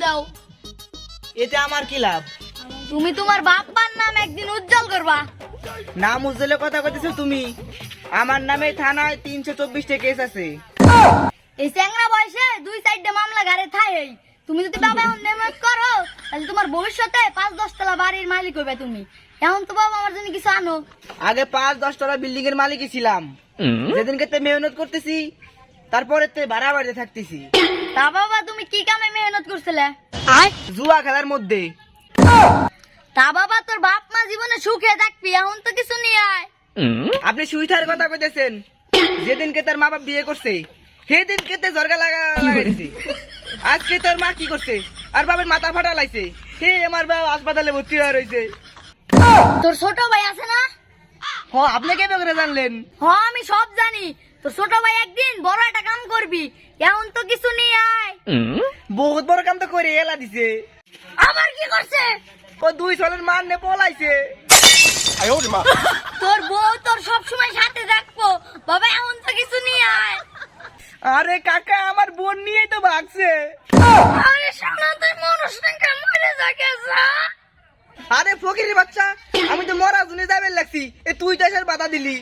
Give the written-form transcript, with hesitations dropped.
দাও। এতে আমার কি লাভ? তুমি তোমার বাপ্পার নাম একদিন উজ্জ্বল করবা। নাম উজ্জ্বলের কথা কইতেছো তুমি? আমার নামে থানায় 324টা কেস আছে। এই চ্যাংরা বয়সে 2-4টা মামলা ঘাড়ে থাই। তুমি যদি বাবা এখন মেহনত করো তাহলে তোমার ভবিষ্যতে 5-10 তলা বাড়ির মালিক হইবে তুমি। এখন তো বাবা আমার জন্য কিছু আনো। আগে 5-10 তলা বিল্ডিং এর মালিকই ছিলাম, যেদিন কেতে মেহনত করতেছি তারপরে তে ভাড়া বাড়িতে থাকতেছি। তা বাবা তুমি কি কামে মেহনত করছিলে? জুয়া খেলার মধ্যে। তা বাবা তোর বাপ মা জীবনে সুখে থাকবি, এখন তো কিছু নিয়ে আয়। আপনি সুইটার কথা কইতেছেন? যেদিন কে তার মা বাপ বিয়ে করছে সেদিন কেতে জরগা লাগাইছে। আজকে তোর মা কি করছে আর বাবার মাথা ফাটা লাইছে, হে আমার বাবা হাসপাতালে ভর্তি হয়ে রয়েছে। তোর ছোট ভাই আছে না? হ, আপনি কেমন করে জানলেন? আমি সব জানি। তোর ছোট ভাই একদিন বড় একটা কাম করবি, এখন তো কিছু নিয়ে আয়। বহুত বড় কাম তো করে এলা দিছে। আবার কি করছে? ও 2 সালের মান নে পলাইছে। তোর বউ তোর সব সময় সাথে রাখবো বাবা, এখন তো কিছু নিয়ে আয়। আরে কাকা, আমার বোন নিয়েই তো ভাগছে। আরে শালা তুই মানুষ নাকি মরে যাকেছা? আরে ফকিরের বাচ্চা, আমি তো মরা জুনে যাবেন লাগছি, এ তুই তো এসে বাধা দিলি।